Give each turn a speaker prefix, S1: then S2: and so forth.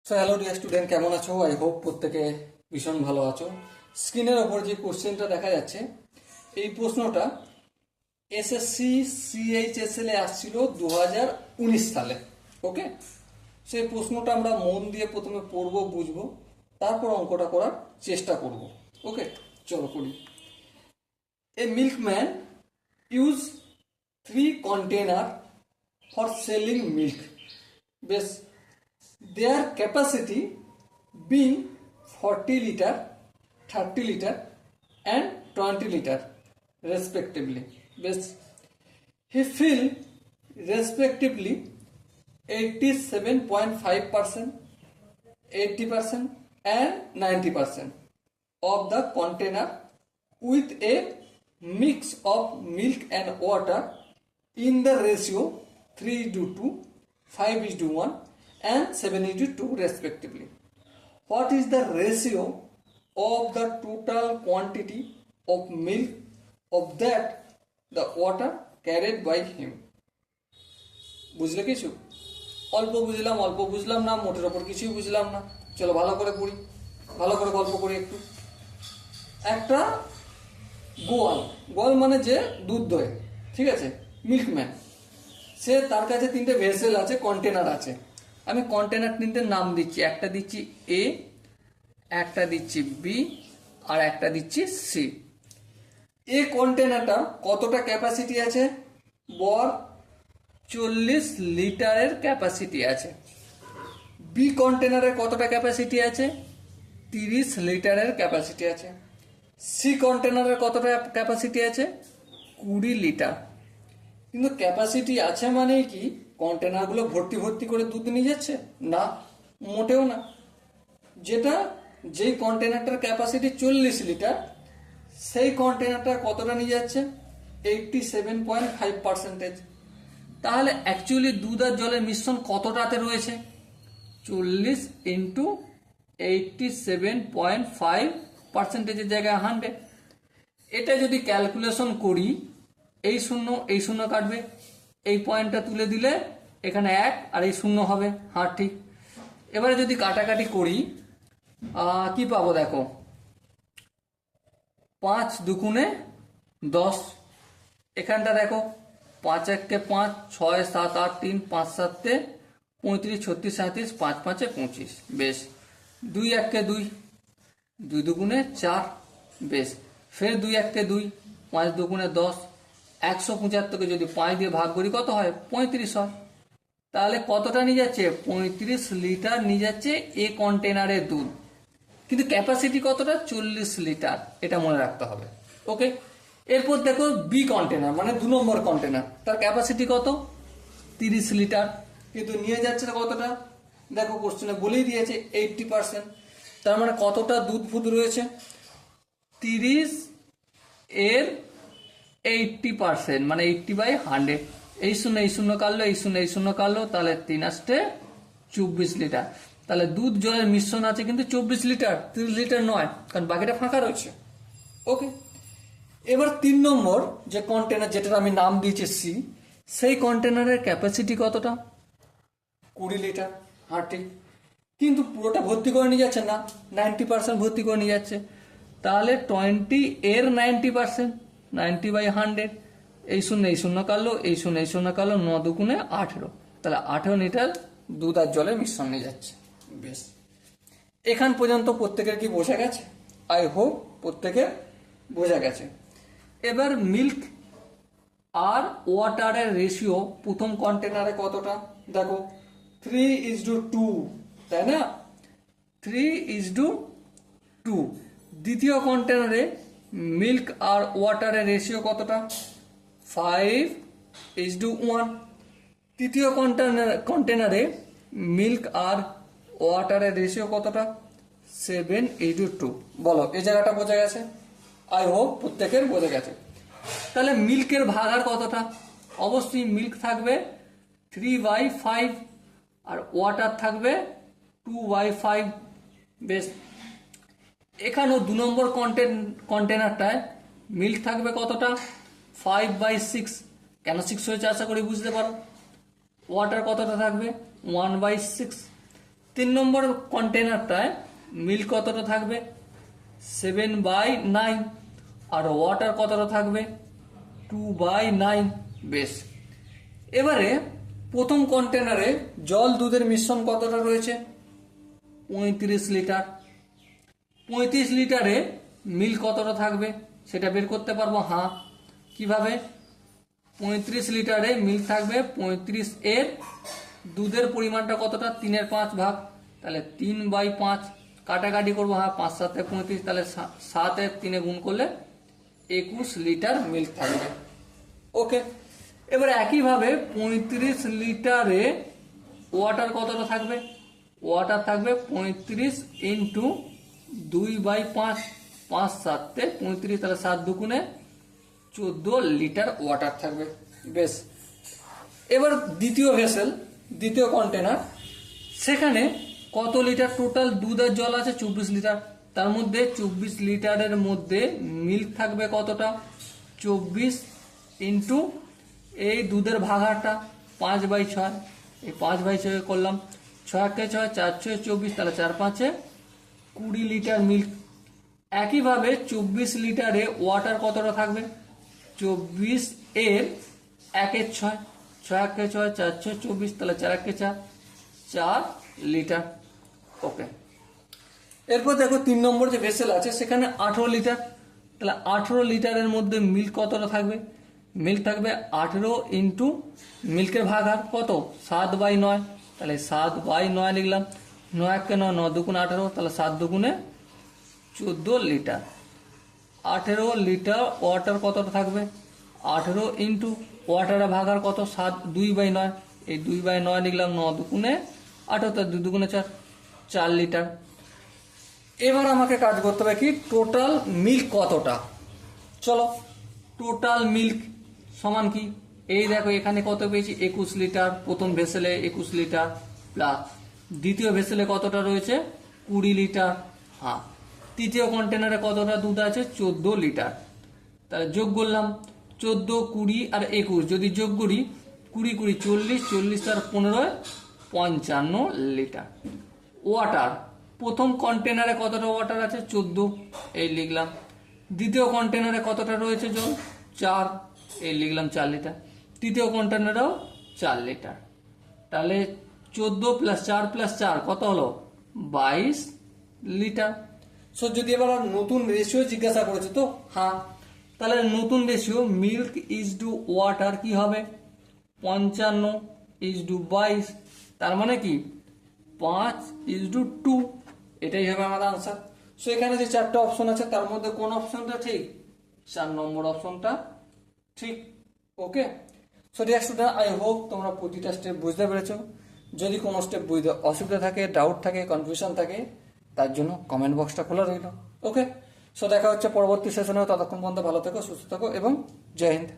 S1: So hello dear student, কেমন আছো? I hope প্রত্যেকে ভীষণ ভালো আছো। স্ক্রিনের ওপর যে কোশ্চেনটা দেখা যাচ্ছে, এই প্রশ্নটা এসএসসি সিএইচএসএল এ আসছিল 2019 সালে। ওকে, সেই প্রশ্নটা আমরা মন দিয়ে প্রথমে পড়বো, বুঝবো, তারপর অঙ্কটা করার চেষ্টা করব। ওকে, চলো করি। এ milkman use 3 container for selling milk. বেশ, their capacity being 40 liter, 30 liter and 20 liter respectively. Best, he filled respectively 87.5%, 80% and 90% of the container with a mix of milk and water in the ratio 3:2, 5:1 and 7:2 respectively. What is the ratio of the total quantity of milk of that the water carried by him? বুঝলে কিছু? অল্প বুঝলাম না, মোটের ওপর কিছুই বুঝলাম না। চলো ভালো করে পড়ি, ভালো করে গল্প করি একটু। একটা গোয়াল মানে যে দুধ দোয়, ঠিক আছে, মিল্কম্যান, সে তার কাছে 3টে ভেসেল আছে, কন্টেনার আছে। আমি কন্টেনার 3টের নাম দিচ্ছি, একটা দিচ্ছি এ, একটা দিচ্ছি বি আর একটা দিচ্ছি সি। এ কন্টেনারটা কতটা ক্যাপাসিটি আছে? বর 40 লিটারের ক্যাপাসিটি আছে। বি কন্টেনারের কতটা ক্যাপাসিটি আছে? 30 লিটারের ক্যাপাসিটি আছে। সি কন্টেনারের কতটা ক্যাপাসিটি আছে? 20 লিটার। কিন্তু ক্যাপাসিটি আছে মানেই কি কন্টেনারগুলো ভর্তি করে দুধ নিয়ে যাচ্ছে? না, মোটেও না। যেই কন্টেনারটার ক্যাপাসিটি 40 লিটার, সেই কন্টেনারটা কতটা নিয়ে যাচ্ছে? 87.5%। তাহলে অ্যাকচুয়ালি দুধ আর জলের মিশ্রণ কতটাতে রয়েছে? 40 ইন্টু 87.5%-এর জায়গায় 100। এটা যদি ক্যালকুলেশন করি, এই শূন্য কাটবে, এই পয়েন্টটা তুলে দিলে এখানে 1 আর এই 0 হবে। হ্যাঁ ঠিক। এবারে যদি কাটাকাটি করি, কি পাবো দেখো, 5 দুগুণে 10। এখানটা দেখো, 5 1 5, 6 7 8 3, 5 7 35, 36 37, 5 5 25। বেশ, 2 1 2, 2 দুগুণে 4। বেশ, ফের 2 1 2, 5 দুগুণে 10। 175কে যদি 5 দিয়ে ভাগ করি কত হয়? 35 হয়। তাহলে কতটা নিয়ে যাচ্ছে? 35 লিটার নিয়ে যাচ্ছে এ কন্টেনারের দুধ। কিন্তু ক্যাপাসিটি কতটা? 40 লিটার। এটা মনে রাখতে হবে। ওকে, এরপর দেখো বি কন্টেনার, মানে 2 নম্বর কন্টেনার, তার ক্যাপাসিটি কত? 30 লিটার। কিন্তু নিয়ে যাচ্ছে কতটা? দেখো কোশ্চেনে বলেই দিয়েছে 80%। তার মানে কতটা দুধ ফুদ রয়েছে? 30 এর 80%, মানে 80/100। এই শূন্য কাটলো, এই শূন্য কাটলো, তাহলে 3 আসতে 24 লিটার। তাহলে দুধ জলের মিশ্রণ আছে কিন্তু 24 লিটার, 30 লিটার নয়, কারণ বাকিটা ফাঁকা রয়েছে। ওকে, এবার 3 নম্বর যে কন্টেনার, যেটার আমি নাম দিয়েছি সি, সেই কন্টেনারের ক্যাপাসিটি কতটা? 20 লিটার। হ্যাঁ ঠিক। কিন্তু পুরোটা ভর্তি করে নিয়ে যাচ্ছে না, 90% ভর্তি করে নিয়ে যাচ্ছে। তাহলে 20 এর 90%, 90/100। এই শূন্য কাটলো, এই শূন্য কাটলো, 9 দুগুণে 18। তাহলে 18 লিটার দুধ আর জলের মিশ্রণ নিয়ে যাচ্ছে। বেশ, এখান পর্যন্ত প্রত্যেকের কি বোঝা গেছে? আই হোপ প্রত্যেকের বোঝা গেছে। এবার মিল্ক আর ওয়াটারের রেশিও প্রথম কন্টেনারে কতটা? দেখো 3:2, তাই না? 3:2। দ্বিতীয় কন্টেনারে মিল্ক আর ওয়াটারের রেশিও কতটা? 5:1। তৃতীয় কন্টেনারে মিল্ক আর ওয়াটারের রেশিও কতটা? 7:2। বলো, এই জায়গাটা বোঝা গেছে? আই হোপ প্রত্যেকের বোঝা গেছে। তাহলে মিল্কের ভাগার কতটা? অবশ্যই মিল্ক থাকবে 3/5 আর ওয়াটার থাকবে 2/5। বেশ, এখানেও 2 নম্বর কন্টেনারটায় মিল্ক থাকবে কতটা? 5/6। কেন 6 হয়েছে আশা করি বুঝতে পারো। ওয়াটার কতটা থাকবে? 1/6। 3 নম্বর কন্টেনারটায় মিল্ক কতটা থাকবে 7/9 আর ওয়াটার কতটা থাকবে 2/9। বেশ, এবারে প্রথম কন্টেনারে জল দুধের মিশ্রণ কতটা রয়েছে 35 লিটার। 35 লিটারে মিল্ক কতটা থাকবে সেটা বের করতে পারবো। হ্যাঁ, কিভাবে? 35 লিটারে মিল্ক থাকবে 35 এর দুধের পরিমাণটা কতটা 3/5 ভাগ, তাহলে 3/5 কাটাকাটি করবো। হ্যাঁ, 5 7 35, তাহলে 7 3 গুণ করলে 21 লিটার মিল্ক থাকবে। ওকে, এবার একইভাবে 35 লিটারে ওয়াটার কতটা থাকবে? ওয়াটার থাকবে 35 ইন্টু 2/5, 5 7 35, তাহলে 7 দুগুণে 14 লিটার ওয়াটার থাকবে। বেশ, এবার দ্বিতীয় ভেসেল, দ্বিতীয় কন্টেনার, সেখানে কত লিটার টোটাল দুধ আর জল আছে 24 লিটার। তার মধ্যে 24 লিটারের মধ্যে মিল্ক থাকবে কতটা 24 ইন্টু এই দুধের ভাগাটা 5/6, এই 5/6 করলাম, 6 কে 6 4 6 24, তাহলে 4 5 20 লিটার মিল্ক। একইভাবে 24 লিটারে ওয়াটার কতটা থাকবে 24 এর 1/6, 6 কে 6 4 6 24, তাহলে 4 কে 4 4 লিটার। ওকে, এরপর দেখো 3 নম্বর যে ভেসেল আছে সেখানে 18 লিটার, তাহলে 18 লিটারের মধ্যে মিল্ক কতটা থাকবে? মিল্ক থাকবে 18 ইন্টু মিল্কের ভাগার কত 7/9, তাহলে 7/9 লিখলাম। 9 কে 9 9 দুগুণে 18, তাহলে 7 দুগুণে 14 লিটার। 18 লিটার ওয়াটার কতটা থাকবে 18 ইন্টু ওয়াটারের ভাগার কত 7 2/9, এই 2/9 লিখলাম। 9 দুগুণে 18, তার 2 দুগুণে 4 4 লিটার। এবার আমাকে কাজ করতে হবে কি টোটাল মিল্ক কতটা। চলো, টোটাল মিল্ক সমান কি, এই দেখো এখানে কত পেয়েছি 21 লিটার, প্রথম ভেসেলে 21 লিটার প্লাস দ্বিতীয় ভেসেলে কতটা রয়েছে 20 লিটার। হ্যাঁ, তৃতীয় কন্টেনারে কতটা দুধ আছে 14 লিটার। তাহলে যোগ করলাম 14 20 আর 21, যদি যোগ করি 20 20 40, 40 আর 15 55 লিটার। ওয়াটার, প্রথম কন্টেনারে কতটা ওয়াটার আছে 14, এই লিখলাম। দ্বিতীয় কন্টেনারে কতটা রয়েছে জল 4, এই লিখলাম 4 লিটার। তৃতীয় কন্টেনারেও 4 লিটার। তাহলে 14 + 4 + 4 কত হলো 22 লিটার। সো যদি এবার নতুন রেশিও জিজ্ঞাসা করেছে তো হ্যাঁ, তাহলে নতুন ratio milk is to water কি হবে 55:22, তার মানে কি 5:2, এটাই হবে আমাদের আনসার। সো এখানে যে 4টা অপশন আছে তার মধ্যে কোন অপশনটা ঠিক 4 নম্বর অপশনটা ঠিক। Okay, so dear student, I hope তোমরা প্রতিটা স্টেপ বুঝতে পেরেছো। যদি কোনো স্টেপ বুঝতে অসুবিধা থাকে, ডাউট থাকে, কনফিউশন থাকে, তার জন্য কমেন্ট বক্সটা খোলা রইল। ওকে, সো দেখা হচ্ছে পরবর্তী সেশনে। ততক্ষণ পর্যন্ত ভালো থেকো, সুস্থ থাকো এবং জয় হিন্দ।